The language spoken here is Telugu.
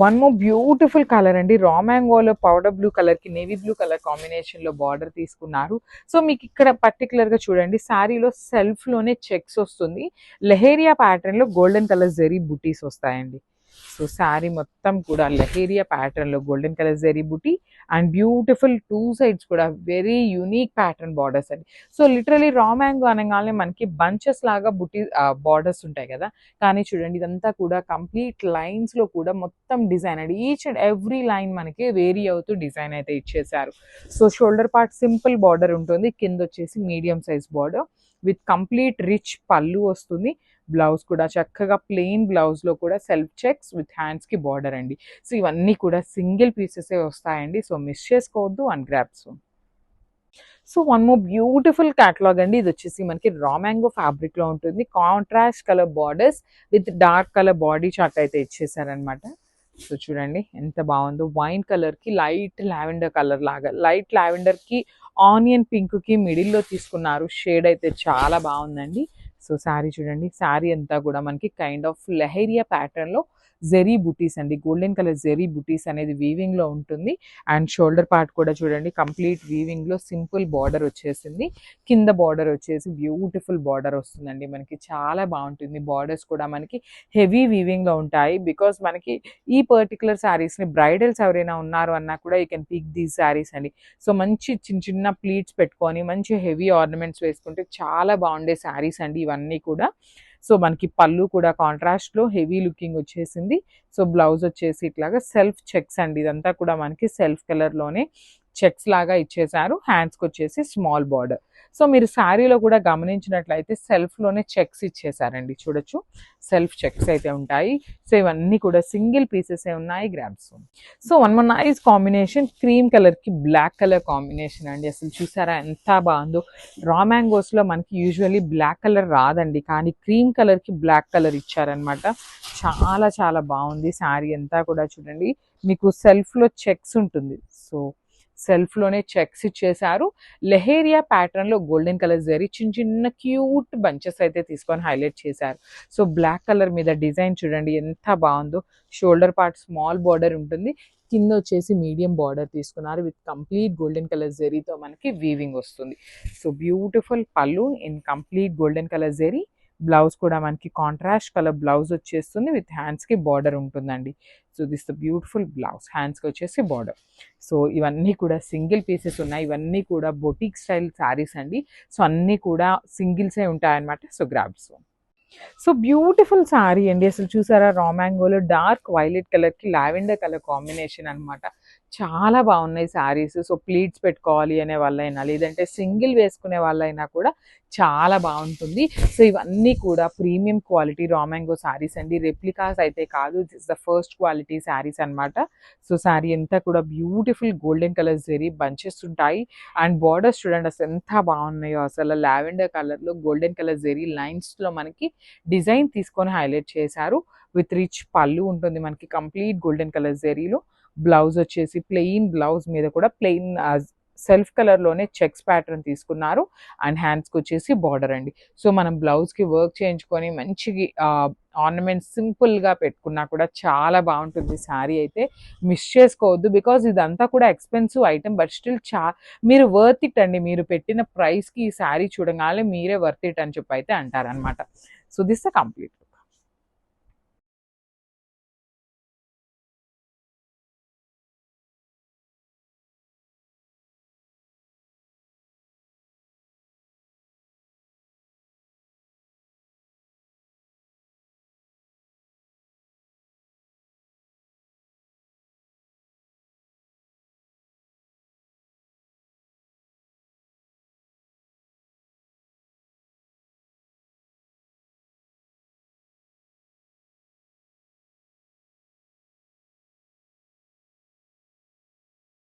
వన్ మోర్ బ్యూటిఫుల్ కలర్ అండి. రా మ్యాంగోలో పౌడర్ బ్లూ కలర్కి నేవీ బ్లూ కలర్ కాంబినేషన్లో బార్డర్ తీసుకున్నారు. సో మీకు ఇక్కడ పర్టికులర్గా చూడండి, శారీలో సెల్ఫ్లోనే చెక్స్ వస్తుంది. లెహేరియా ప్యాటర్న్లో గోల్డెన్ కలర్ జెరీ బుటీస్ వస్తాయండి. సో శారీ మొత్తం కూడా లెహేరియా ప్యాటర్న్లో golden colour zari buti and beautiful two sides కూడా వెరీ యూనిక్ ప్యాటర్న్ బార్డర్స్ అండి. సో లిటరలీ రా మ్యాంగో అనగానే మనకి బంచెస్ లాగా బుటీ బార్డర్స్ ఉంటాయి కదా, కానీ చూడండి ఇదంతా కూడా కంప్లీట్ లైన్స్లో కూడా మొత్తం డిజైన్ అండి. ఈచ్ అండ్ ఎవ్రీ లైన్ మనకి వేరీ అవుతూ డిజైన్ అయితే ఇచ్చేసారు. So shoulder part simple border ఉంటుంది, కింద వచ్చేసి medium size border with complete rich పళ్ళు వస్తుంది. బ్లౌజ్ కూడా చక్కగా ప్లెయిన్ బ్లౌజ్లో కూడా సెల్ఫ్ చెక్స్ విత్ హ్యాండ్స్కి బార్డర్ అండి. సో ఇవన్నీ కూడా సింగిల్ పీసెసే వస్తాయండి. సో మిస్ చేసుకోవద్దు and grabs. So one more beautiful catalogue అండి. ఇది వచ్చేసి మనకి రా మ్యాంగో ఫ్యాబ్రిక్లో ఉంటుంది. Contrast colour borders with dark colour body chart అయితే ఇచ్చేసారనమాట. సో చూడండి ఎంత బాగుందో, వైన్ కలర్కి లైట్ లావెండర్ కలర్ లాగా, లైట్ లావెండర్కి ఆనియన్ పింక్కి మిడిల్లో తీసుకున్నారు. షేడ్ అయితే చాలా బాగుందండి. సో శారీ చూడండి, శారీ అంతా కూడా మనకి కైండ్ ఆఫ్ లెహేరియా ప్యాటర్న్లో జెరీ బుటీస్ అండి. గోల్డెన్ కలర్ జెరీ బుటీస్ అనేది వీవింగ్లో ఉంటుంది. అండ్ షోల్డర్ పార్ట్ కూడా చూడండి కంప్లీట్ వీవింగ్లో సింపుల్ బార్డర్ వచ్చేసింది. కింద బార్డర్ వచ్చేసి బ్యూటిఫుల్ బార్డర్ వస్తుందండి. మనకి చాలా బాగుంటుంది. బార్డర్స్ కూడా మనకి హెవీ వీవింగ్లో ఉంటాయి. బికాస్ మనకి ఈ పర్టికులర్ శారీస్ని బ్రైడల్స్ ఎవరైనా ఉన్నారు అన్నా కూడా you can pick these saris అండి. సో మంచి చిన్న చిన్న ప్లీట్స్ పెట్టుకొని మంచి హెవీ ఆర్నమెంట్స్ వేసుకుంటే చాలా బాగుండే శారీస్ అండి ఇవన్నీ కూడా. సో మనకి పళ్ళు కూడా కాంట్రాస్ట్లో హెవీ లుకింగ్ వచ్చేసింది. సో బ్లౌజ్ వచ్చేసి ఇట్లాగా సెల్ఫ్ చెక్స్ అండి. ఇదంతా కూడా మనకి సెల్ఫ్ కలర్లోనే చెక్స్ లాగా ఇచ్చేసారు. హ్యాండ్స్కి వచ్చేసి స్మాల్ బార్డర్. సో మీరు శారీలో కూడా గమనించినట్లయితే సెల్ఫ్లోనే చెక్స్ ఇచ్చేసారండి. చూడొచ్చు సెల్ఫ్ చెక్స్ అయితే ఉంటాయి. సో ఇవన్నీ కూడా సింగిల్ పీసెసే ఉన్నాయి. Grabs. So one more nice combination, cream కలర్కి బ్లాక్ కలర్ కాంబినేషన్ అండి. అసలు చూసారా ఎంత బాగుందో. రా మ్యాంగోస్లో మనకి యూజువల్లీ బ్లాక్ కలర్ రాదండి, కానీ క్రీమ్ కలర్కి బ్లాక్ కలర్ ఇచ్చారనమాట. చాలా చాలా బాగుంది. శారీ అంతా కూడా చూడండి మీకు సెల్ఫ్లో చెక్స్ ఉంటుంది. సో సెల్ఫ్లోనే చెక్స్ ఇచ్చేసారు. లెహేరియా ప్యాటర్న్లో గోల్డెన్ కలర్ జరీ చిన్న చిన్న క్యూట్ బంచెస్ అయితే తీసుకొని హైలైట్ చేశారు. సో బ్లాక్ కలర్ మీద డిజైన్ చూడండి ఎంత బాగుందో. షోల్డర్ పార్ట్ స్మాల్ బార్డర్ ఉంటుంది, కింద వచ్చేసి మీడియం బార్డర్ తీసుకున్నారు విత్ కంప్లీట్ గోల్డెన్ కలర్ జరీతో మనకి వీవింగ్ వస్తుంది. సో బ్యూటిఫుల్ పళ్ళు in complete golden colour zari. Blouse కూడా మనకి కాంట్రాస్ట్ కలర్ బ్లౌజ్ వచ్చేస్తుంది విత్ హ్యాండ్స్కి బార్డర్ ఉంటుందండి. So this the beautiful blouse, హ్యాండ్స్కి వచ్చేసి బార్డర్. సో ఇవన్నీ కూడా సింగిల్ పీసెస్ ఉన్నాయి. ఇవన్నీ కూడా బొటిక్ స్టైల్ శారీస్ అండి. సో అన్నీ కూడా సింగిల్సే ఉంటాయన్నమాట. So grabs. So beautiful sari అండి. అసలు చూసారా రా మ్యాంగోలో డార్క్ వైలెట్ కలర్కి లావెండర్ కలర్ కాంబినేషన్ అనమాట. చాలా బాగున్నాయి శారీస్. సో ప్లీట్స్ పెట్టుకోవాలి అనే వాళ్ళైనా లేదంటే సింగిల్ వేసుకునే వాళ్ళైనా కూడా చాలా బాగుంటుంది. సో ఇవన్నీ కూడా premium quality raw mango saris అండి. రెప్లికాస్ అయితే కాదు, this the first quality saris అనమాట. సో శారీ అంతా కూడా beautiful golden colour zari bunches ఉంటాయి. అండ్ బార్డర్స్ చూడండి అసలు ఎంత బాగున్నాయో. అసలు లావెండర్ కలర్లో గోల్డెన్ కలర్ జరీ లైన్స్లో మనకి డిజైన్ తీసుకొని హైలైట్ చేశారు. విత్ రిచ్ పళ్ళు ఉంటుంది మనకి కంప్లీట్ గోల్డెన్ కలర్ జరీలో. బ్లౌజ్ వచ్చేసి ప్లెయిన్ బ్లౌజ్ మీద కూడా ప్లెయిన్ సెల్ఫ్ కలర్లోనే చెక్స్ ప్యాటర్న్ తీసుకున్నారు. అండ్ హ్యాండ్స్కి వచ్చేసి బార్డర్ అండి. సో మనం బ్లౌజ్కి వర్క్ చేయించుకొని మంచి ఆర్నమెంట్స్ సింపుల్గా పెట్టుకున్నా కూడా చాలా బాగుంటుంది శారీ అయితే. మిస్ చేసుకోవద్దు, బికాజ్ ఇదంతా కూడా ఎక్స్పెన్సివ్ ఐటమ్ బట్ స్టిల్ మీరు వర్త్ ఇట్ అండి. మీరు పెట్టిన ప్రైస్కి ఈ శారీ చూడగానే మీరే వర్త్ ఇట్ అని చెప్పి అయితే అంటారనమాట. So this the complete.